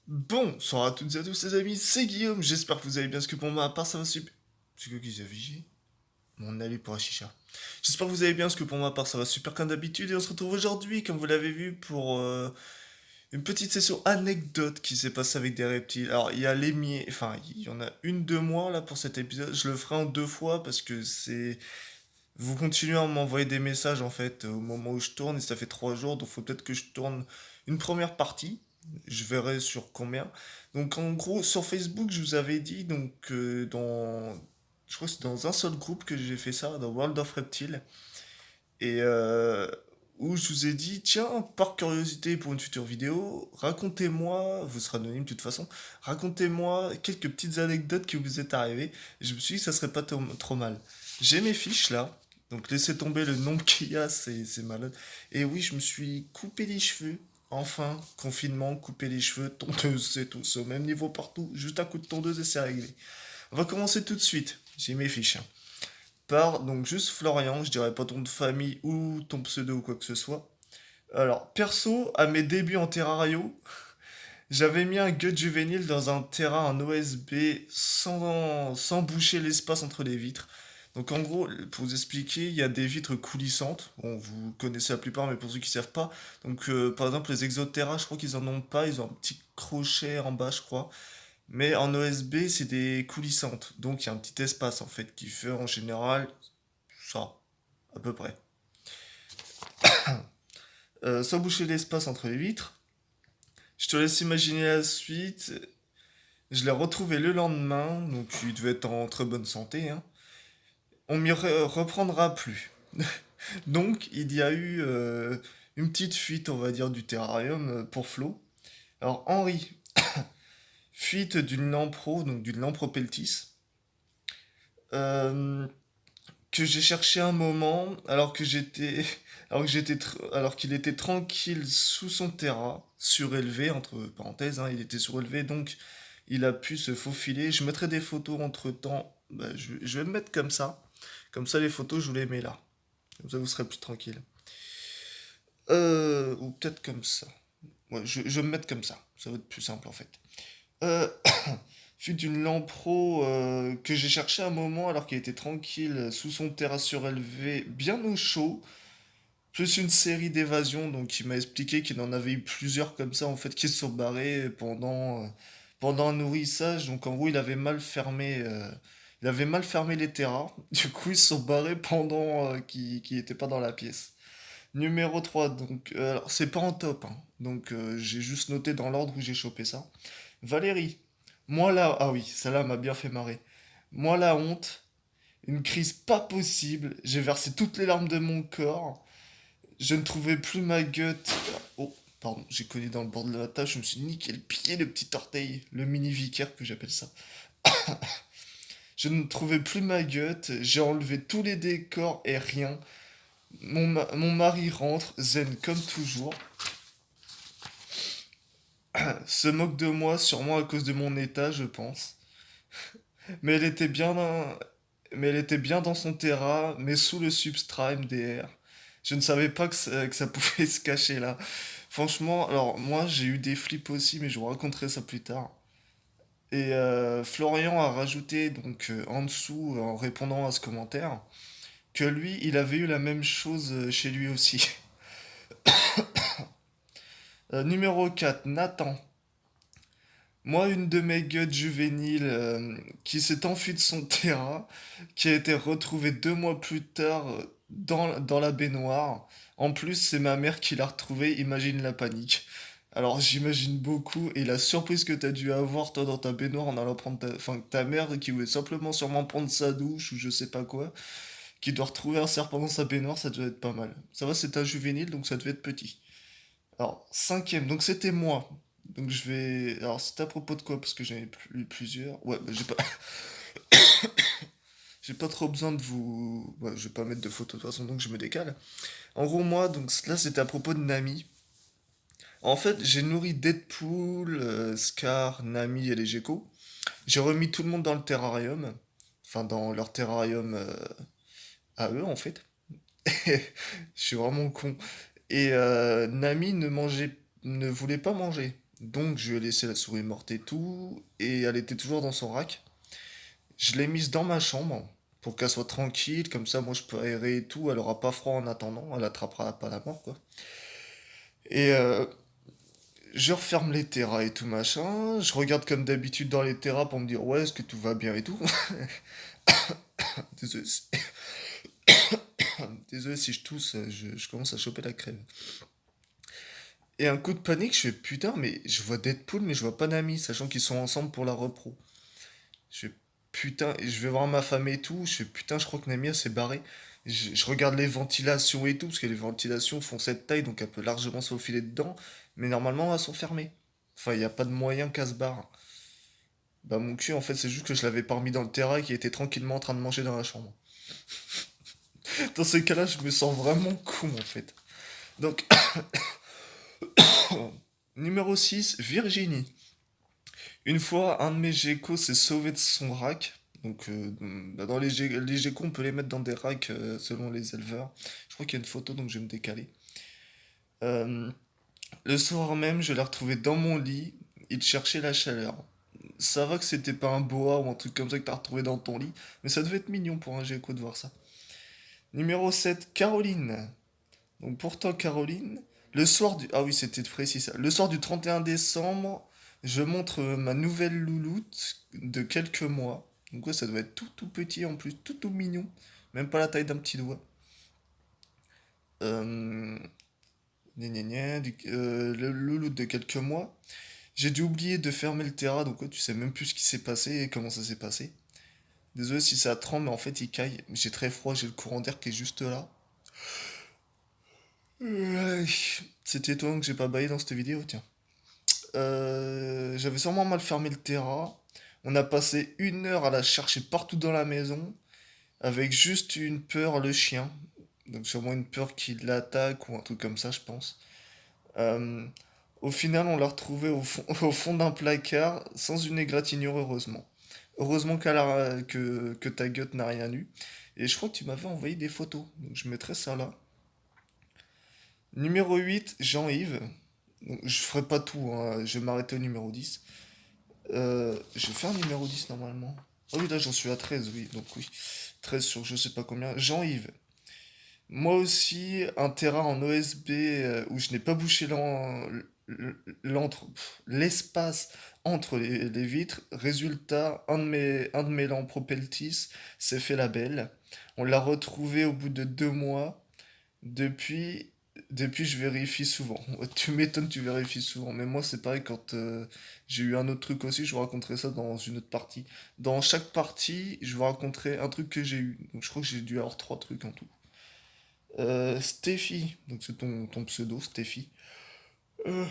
Bonsoir à toutes et à tous les amis, c'est Guillaume, j'espère que vous allez bien, parce que pour ma part ça va super... C'est quoi qu'ils affichent? Mon allée pour la chicha. J'espère que vous allez bien, parce que pour ma part ça va super comme d'habitude, et on se retrouve aujourd'hui, comme vous l'avez vu, pour une petite session anecdote qui s'est passée avec des reptiles. Alors il y a l'émier, enfin il y en a une de moi là pour cet épisode, je le ferai en deux fois, parce que c'est... Vous continuez à m'envoyer des messages en fait au moment où je tourne, et ça fait 3 jours, donc faut peut-être que je tourne une première partie. Je verrai sur combien. Donc en gros, sur Facebook, je vous avais dit, donc je crois que c'est dans un seul groupe que j'ai fait ça, dans World of Reptiles, et où je vous ai dit, tiens, par curiosité pour une future vidéo, racontez-moi, vous serez anonyme de toute façon, racontez-moi quelques petites anecdotes qui vous est arrivées. Et je me suis dit que ça serait pas trop mal. J'ai mes fiches là, donc laissez tomber le nombre qu'il y a, c'est malade. Et oui, je me suis coupé les cheveux. Enfin, confinement, couper les cheveux, tondeuse, c'est tout, c'est au même niveau partout, juste un coup de tondeuse et c'est réglé. On va commencer tout de suite, j'ai mes fiches, hein. Par donc juste Florian, je dirais pas ton de famille ou ton pseudo ou quoi que ce soit. Alors, perso, à mes débuts en Terrario, j'avais mis un gut juvénile dans un terrain en OSB sans boucher l'espace entre les vitres. Donc en gros, pour vous expliquer, il y a des vitres coulissantes. Bon, vous connaissez la plupart, mais pour ceux qui ne savent pas. Donc par exemple, les Exoterra, je crois qu'ils en ont pas. Ils ont un petit crochet en bas, je crois. Mais en OSB, c'est des coulissantes. Donc il y a un petit espace en fait qui fait en général ça, à peu près. Sans boucher l'espace entre les vitres. Je te laisse imaginer la suite. Je l'ai retrouvé le lendemain, donc il devait être en très bonne santé, hein. On m'y reprendra plus. Donc il y a eu une petite fuite, on va dire, du terrarium pour Flo. Alors Henri, fuite d'une lampro, donc d'une lampropeltis, euh, que j'ai cherché un moment, alors qu'il était tranquille sous son terrain, surélevé, entre parenthèses, hein, il était surélevé, donc il a pu se faufiler. Je mettrai des photos entre temps, bah, je vais me mettre comme ça les photos je vous les mets là, comme ça vous serez plus tranquille. Ou peut-être comme ça. Ouais, je vais me mettre comme ça va être plus simple en fait. Euh, Fut d'une lampro que j'ai cherché un moment alors qu'il était tranquille sous son terrain surélevé, bien au chaud, plus une série d'évasions, donc il m'a expliqué qu'il en avait eu plusieurs comme ça en fait qui se sont barrés pendant un nourrissage, donc en gros il avait mal fermé les terras, du coup ils se sont barrés pendant qu'il était pas dans la pièce. Numéro 3 donc alors c'est pas en top, hein, donc j'ai juste noté dans l'ordre où j'ai chopé ça. Valérie, moi là, ah oui, celle-là m'a bien fait marrer. Moi la honte, une crise pas possible, j'ai versé toutes les larmes de mon corps, je ne trouvais plus ma gueule. Oh, pardon, j'ai cogné dans le bord de la table, je me suis niqué le pied, le petit orteil, le mini vicaire que j'appelle ça. Je ne trouvais plus ma gueule, j'ai enlevé tous les décors et rien. Mon mari rentre, zen comme toujours, se moque de moi, sûrement à cause de mon état, je pense. Mais elle était bien dans, mais elle était bien dans son terrain, mais sous le substrat MDR. Je ne savais pas que ça pouvait se cacher là. Franchement, alors moi j'ai eu des flips aussi, mais je vous raconterai ça plus tard. Et Florian a rajouté donc en dessous, en répondant à ce commentaire, que lui, il avait eu la même chose chez lui aussi. Numéro 4, Nathan. Moi, une de mes gueules juvéniles qui s'est enfuie de son terrain, qui a été retrouvée 2 mois plus tard dans la baignoire. En plus, c'est ma mère qui l'a retrouvée, imagine la panique. Alors j'imagine beaucoup, et la surprise que t'as dû avoir toi dans ta baignoire en allant prendre enfin ta mère qui voulait simplement sûrement prendre sa douche ou je sais pas quoi, qui doit retrouver un serpent dans sa baignoire, ça devait être pas mal. Ça va, c'est un juvénile, donc ça devait être petit. Alors, cinquième, donc c'était moi. Donc je vais. Alors c'était à propos de quoi? Parce que j'en ai lu plusieurs. Ouais, bah, j'ai pas trop besoin de vous. Ouais, je vais pas mettre de photos de toute façon, donc je me décale. En gros, moi, donc là c'était à propos de Nami. En fait, j'ai nourri Deadpool, Scar, Nami et les geckos. J'ai remis tout le monde dans le terrarium. Enfin, dans leur terrarium à eux, en fait. Je suis vraiment con. Et Nami ne voulait pas manger. Donc je lui ai laissé la souris morte et tout, et elle était toujours dans son rack. Je l'ai mise dans ma chambre pour qu'elle soit tranquille, comme ça moi je peux aérer et tout, elle aura pas froid en attendant, elle attrapera pas la mort quoi. Et je referme les terras et tout machin, je regarde comme d'habitude dans les terras pour me dire ouais est-ce que tout va bien et tout. Désolé, désolé si je tousse, je commence à choper la crève. Et un coup de panique, je fais putain mais je vois Deadpool mais je vois pas Nami, sachant qu'ils sont ensemble pour la repro. Je fais putain, et je vais voir ma femme et tout. Je fais putain, je crois que Namia s'est barrée. Je regarde les ventilations et tout, parce que les ventilations font cette taille, donc elle peut largement se faufiler dedans. Mais normalement, elles sont fermées. Enfin, il n'y a pas de moyen qu'elle se barre. Bah, mon cul, en fait, c'est juste que je l'avais pas remis dans le terrain et qu'il était tranquillement en train de manger dans la chambre. Dans ce cas-là, je me sens vraiment con, en fait. Donc, numéro 6 Virginie. Une fois, un de mes geckos s'est sauvé de son rack. Donc, bah, dans les geckos, on peut les mettre dans des racks selon les éleveurs. Je crois qu'il y a une photo, donc je vais me décaler. Euh, le soir même, je l'ai retrouvé dans mon lit. Il cherchait la chaleur. Ça va que c'était pas un boa ou un truc comme ça que t'as retrouvé dans ton lit, mais ça devait être mignon pour un gecko de voir ça. Numéro 7 Caroline. Donc pourtant, Caroline, le soir du... Ah oui, c'était précis ça. Le soir du 31 décembre, je montre ma nouvelle louloute de quelques mois. Donc ouais, ça doit être tout tout petit en plus, tout tout mignon. Même pas la taille d'un petit doigt. Euh... le louloute de quelques mois. J'ai dû oublier de fermer le terrain, donc ouais, tu sais même plus ce qui s'est passé et comment ça s'est passé. Désolé si ça tremble, mais en fait il caille. J'ai très froid, j'ai le courant d'air qui est juste là. Ouais. C'était étonnant que j'ai pas baillé dans cette vidéo, tiens. J'avais sûrement mal fermé le terrain. On a passé 1 heure à la chercher partout dans la maison, avec juste une peur, le chien. Donc sûrement une peur qu'il l'attaque ou un truc comme ça, je pense. Euh, Au final, on l'a retrouvé au fond d'un placard, sans une égratignure, heureusement. Heureusement que ta gueule n'a rien eu. Et je crois que tu m'avais envoyé des photos, donc je mettrai ça là. Numéro 8 Jean-Yves. Donc, je ferai pas tout, hein, je vais m'arrêter au numéro 10. Je vais faire numéro 10 normalement. Ah oui, là j'en suis à 13, oui, donc oui. 13 sur je sais pas combien. Jean-Yves. Moi aussi, un terrain en OSB où je n'ai pas bouché l'espace entre les vitres. Résultat, un de mes lampes Propeltis s'est fait la belle. On l'a retrouvé au bout de 2 mois. Depuis, depuis, je vérifie souvent. Tu m'étonnes, tu vérifies souvent. Mais moi, c'est pareil quand j'ai eu un autre truc aussi. Je vous raconterai ça dans une autre partie. Dans chaque partie, je vous raconterai un truc que j'ai eu. Donc, je crois que j'ai dû avoir 3 trucs en tout. Steffi, donc c'est ton pseudo, Steffi. Euh,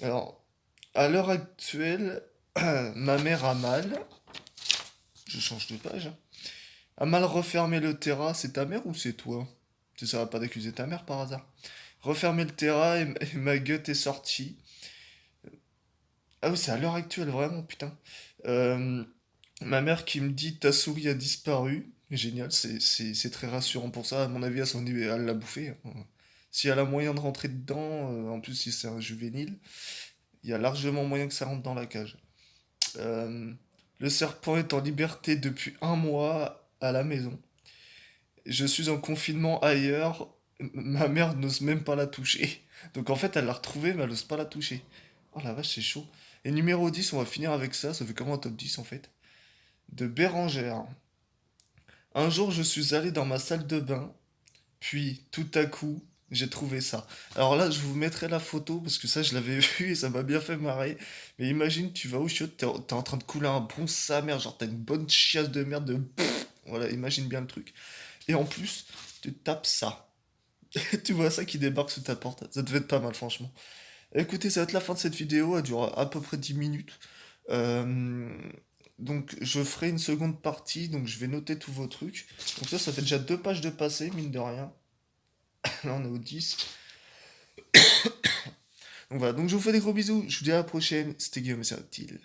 alors, à l'heure actuelle, ma mère a mal. Je change de page, hein. A mal refermé le terrain. C'est ta mère ou c'est toi? Ça va pas d'accuser ta mère par hasard. Refermer le terrain et ma gueule est sortie. Ah oui, c'est à l'heure actuelle, vraiment, putain. Euh, Ma mère qui me dit ta souris a disparu. Génial, c'est très rassurant pour ça. À mon avis, elle l'a bouffé, hein. Si elle a moyen de rentrer dedans, en plus si c'est un juvénile, il y a largement moyen que ça rentre dans la cage. Euh, le serpent est en liberté depuis 1 mois à la maison. Je suis en confinement ailleurs. Ma mère n'ose même pas la toucher. Donc en fait, elle l'a retrouvée, mais elle n'ose pas la toucher. Oh la vache, c'est chaud. Et numéro 10, on va finir avec ça. Ça fait comment un top 10 en fait? De Bérangère. Un jour, je suis allé dans ma salle de bain, puis tout à coup, j'ai trouvé ça. Alors là, je vous mettrai la photo parce que ça, je l'avais vu et ça m'a bien fait marrer. Mais imagine, tu vas au chiottes, t'es en train de couler un bon sa mère, genre t'as une bonne chiasse de merde de. Voilà, imagine bien le truc. Et en plus, tu tapes ça. Tu vois ça qui débarque sous ta porte. Ça devait être pas mal, franchement. Écoutez, ça va être la fin de cette vidéo. Elle dure à peu près 10 minutes. Euh, Donc, je ferai une seconde partie. Donc, je vais noter tous vos trucs. Donc, ça fait déjà 2 pages de passé, mine de rien. Là, on est au 10. Donc, voilà. Donc, je vous fais des gros bisous. Je vous dis à la prochaine. C'était Guillaume et Reptile.